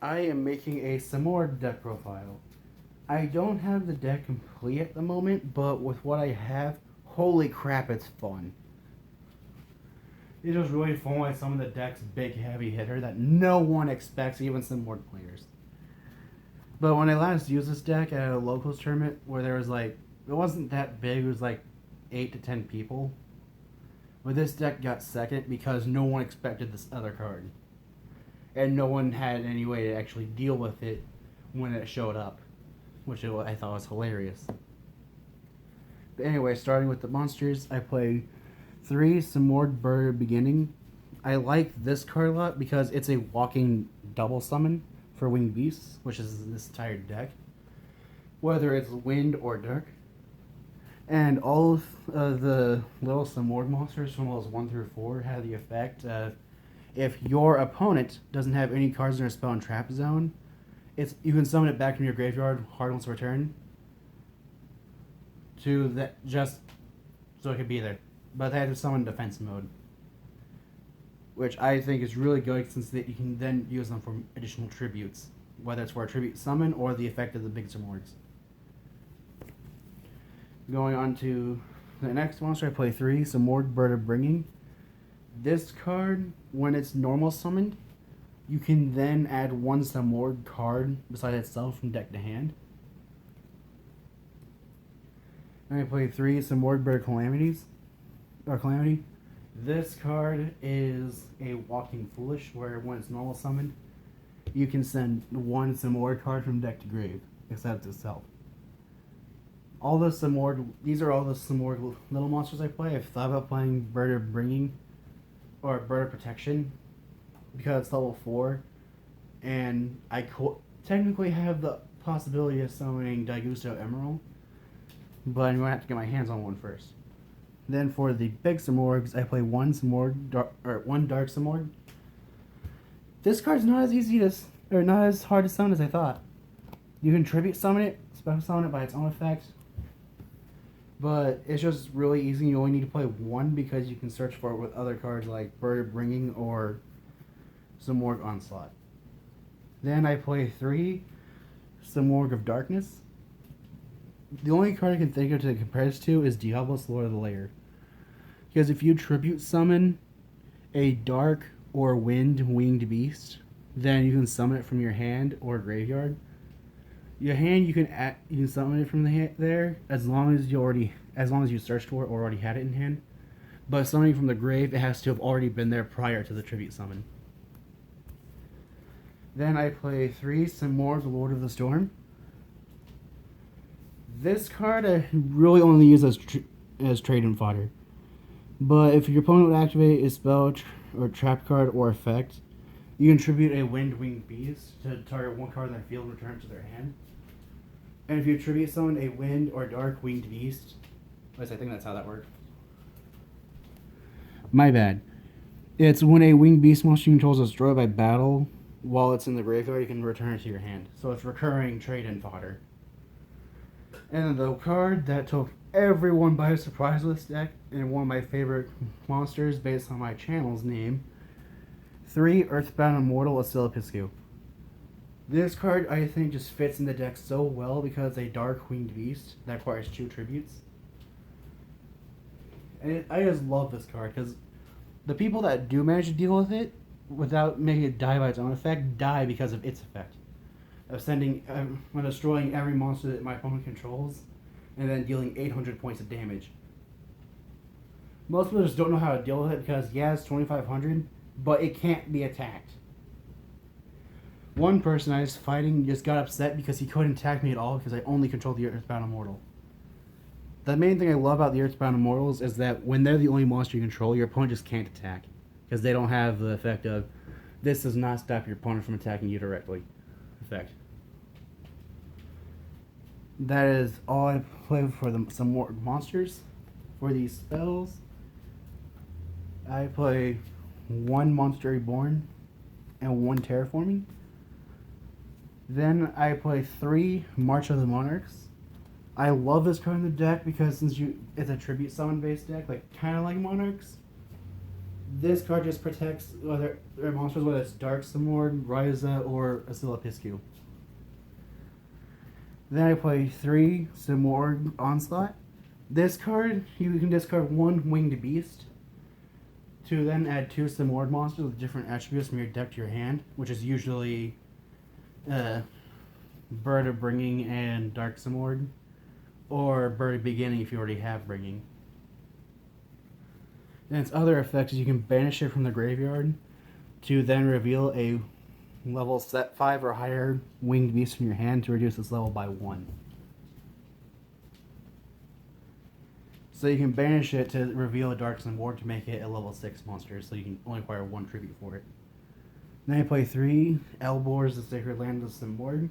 I am making a Simorgh deck profile. I don't have the deck complete at the moment, but with what I have, holy crap, it's fun. It's just really fun with some of the deck's big heavy hitter that no one expects, even Simorgh players. But when I last used this deck at a locals tournament where there was like, it wasn't that big, it was like 8 to 10 people. But this deck got second because no one expected this other card. And no one had any way to actually deal with it when it showed up, which I thought was hilarious. But anyway, starting with the monsters, I play 3 Simorgh Bird Beginning. I like this card a lot because it's a walking double summon for Winged Beasts, which is this entire deck, whether it's wind or dark. And all of the little Simorgh monsters from levels 1 through 4 have the effect of if your opponent doesn't have any cards in their spell and trap zone, you can summon it back from your graveyard hard once a return to that just so it could be there. But they have to summon defense mode, which I think is really good since you can then use them for additional tributes, whether it's for a tribute summon or the effect of the big Simorghs. Going on to the next monster, I play 3 Simorgh Bird of Bringing. This card, when it's normal summoned, you can then add 1 Simorgh card beside itself from deck to hand. And I play 3 Simorgh Bird Calamity. This card is a Walking Foolish, where when it's normal summoned, you can send 1 Simorgh card from deck to grave, except itself. These are all the Simorgh little monsters I play. I've thought about playing Bird of Bringing or Bird of Protection because it's level 4, and I technically have the possibility of summoning Daigusto Emerald, but I'm going to have to get my hands on one first. Then for the big Simorghs, I play 1 Dark Simorgh. This card's not as hard to summon as I thought. You can tribute summon it, special summon it by its own effect, but it's just really easy. You only need to play 1 because you can search for it with other cards like Bird of Bringing or Simorgh Onslaught. Then I play 3 Simorgh of Darkness. The only card I can think of to compare this to is Diablos Lord of the Lair. Because if you tribute summon a dark or wind winged beast, then you can summon it from your hand or graveyard. Your hand, you can summon it from there as long as you searched for it or already had it in hand. But summoning from the grave, it has to have already been there prior to the tribute summon. Then I play 3 Simorgh Lord of the Storm. This card I really only use as trade-in fodder. But if your opponent would activate a spell or trap card or effect, you can tribute a Wind Winged Beast to target 1 card in their field and return it to their hand. And if you tribute summon a Wind or Dark Winged Beast, at least I think that's how that works. My bad. It's when a Winged Beast monster you control is destroyed by battle while it's in the graveyard, you can return it to your hand. So it's recurring trade-in fodder. And the card that took everyone by surprise with this deck, and one of my favorite monsters based on my channel's name, 3 Earthbound Immortal Asilipiscu. This card, I think, just fits in the deck so well because it's a Dark Winged Beast that requires 2 tributes. And I just love this card because the people that do manage to deal with it without making it die by its own effect die because of its effect. Of destroying every monster that my opponent controls and then dealing 800 points of damage. Most players don't know how to deal with it because, yeah, it's 2,500, but it can't be attacked. One person I was fighting just got upset because he couldn't attack me at all because I only controlled the Earthbound Immortal. The main thing I love about the Earthbound Immortals is that when they're the only monster you control, your opponent just can't attack. Because they don't have the effect of, this does not stop your opponent from attacking you directly. Effect. That is all I play for some more monsters. For these spells, I play 1 Monster Reborn and 1 Terraforming. Then I play 3 March of the Monarchs. I love this card in the deck because it's a tribute summon based deck, kind of like Monarchs. This card just protects whether their monsters, whether it's Dark Simorgh, Ryza, or Asilipiscu. Then I play 3 Simorgh Onslaught. This card, you can discard 1 Winged Beast to then add 2 Simorgh monsters with different attributes from your deck to your hand, which is usually Bird of Bringing and Dark Simorgh, or Bird of Beginning if you already have Bringing. And its other effect is you can banish it from the graveyard to then reveal a level set 5 or higher winged beast from your hand to reduce its level by 1. So you can banish it to reveal a Dark Simorgh to make it a level 6 monster, so you can only acquire 1 tribute for it. Then I play 3 Elborz, the Sacred Land of Simorgh.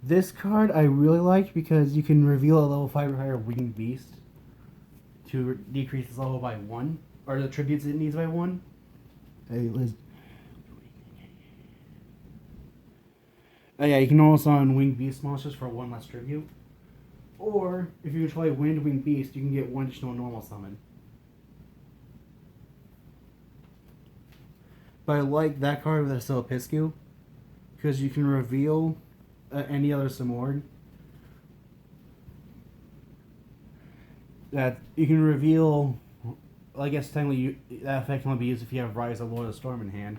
This card I really like because you can reveal a level 5 or higher winged beast to decrease its level by 1, or the tributes it needs by 1. Hey, Liz. Oh yeah, you can also summon Winged Beast monsters for 1 less tribute. Or, if you control a Wind Winged Beast, you can get 1 additional normal summon. But I like that card with Asilipiscu, because you can reveal any other Simorgh. That you can reveal, well, I guess technically that effect can only be used if you have Rise of Lord of the Storm in hand.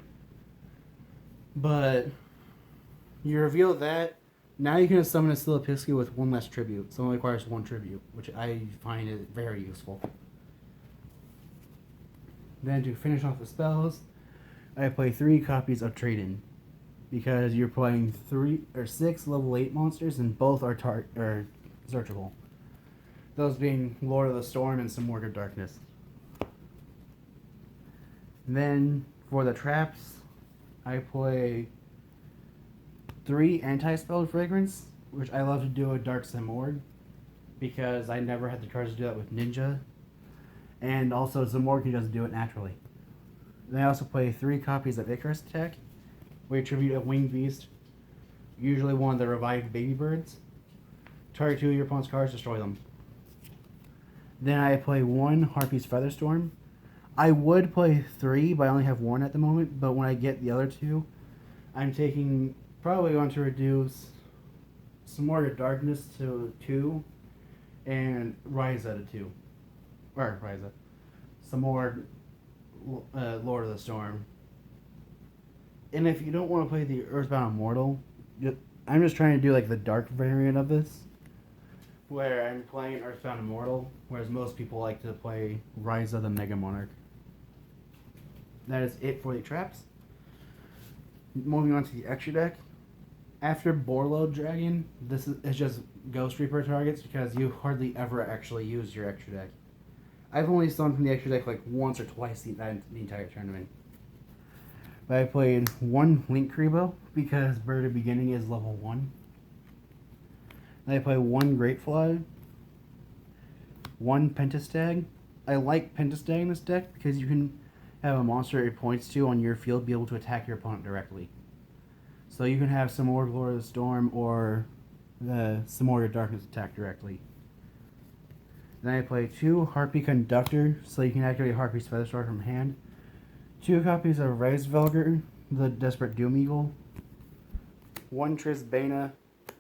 But you reveal that, now you can summon a Asilipiscu with 1 less tribute, so it only requires 1 tribute, which I find is very useful. Then to finish off the spells, I play 3 copies of Trade-In, because you're playing 3 or 6 level 8 monsters, and both are searchable. Those being Lord of the Storm and Simorgh of Darkness. And then for the traps, I play 3 Anti-Spell Fragrance, which I love to do with Dark Simorgh, because I never had the cards to do that with Ninja. And also Simorgh can just do it naturally. Then I also play 3 copies of Icarus Attack, where you tribute a Winged Beast, usually one of the revived baby birds. Target 2 of your opponent's cards, destroy them. Then I play 1 Harpy's Featherstorm. I would play 3, but I only have 1 at the moment. But when I get the other 2, I'm probably going to reduce Simorgh of Darkness to 2, and Ryza to 2. Or Ryza. Simorgh, Lord of the Storm. And if you don't want to play the Earthbound Immortal, I'm just trying to do like the dark variant of this, where I'm playing Earthbound Immortal, whereas most people like to play Ryza the Mega Monarch. That is it for the traps. Moving on to the extra deck. After Borload Dragon, this is just Ghost Reaper targets, because you hardly ever actually use your extra deck. I've only summoned from the extra deck like once or twice the entire tournament. But I played 1 Link Kribo, because Bird of Beginning is level 1. Then I play 1 Greatfly, 1 Pentastag. I like Pentastag in this deck because you can have a monster it points to on your field be able to attack your opponent directly. So you can have Simorgh Lord of the Storm or the Simorgh of Darkness attack directly. Then I play 2 Harpy Conductor, so you can activate Harpy's Featherstorm from hand. 2 copies of Reisvelger, the Desperate Doom Eagle. 1 Trisbana,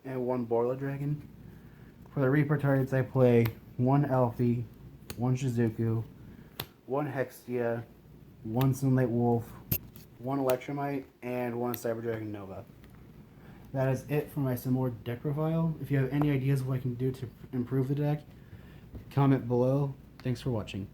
and 1 Borla Dragon. For the Reaper targets, I play 1 Elfie, 1 Shizuku, 1 Hextia, 1 Sunlight Wolf, 1 Electromite, and 1 Cyber Dragon Nova. That is it for my Simorgh deck profile. If you have any ideas of what I can do to improve the deck, comment below. Thanks for watching.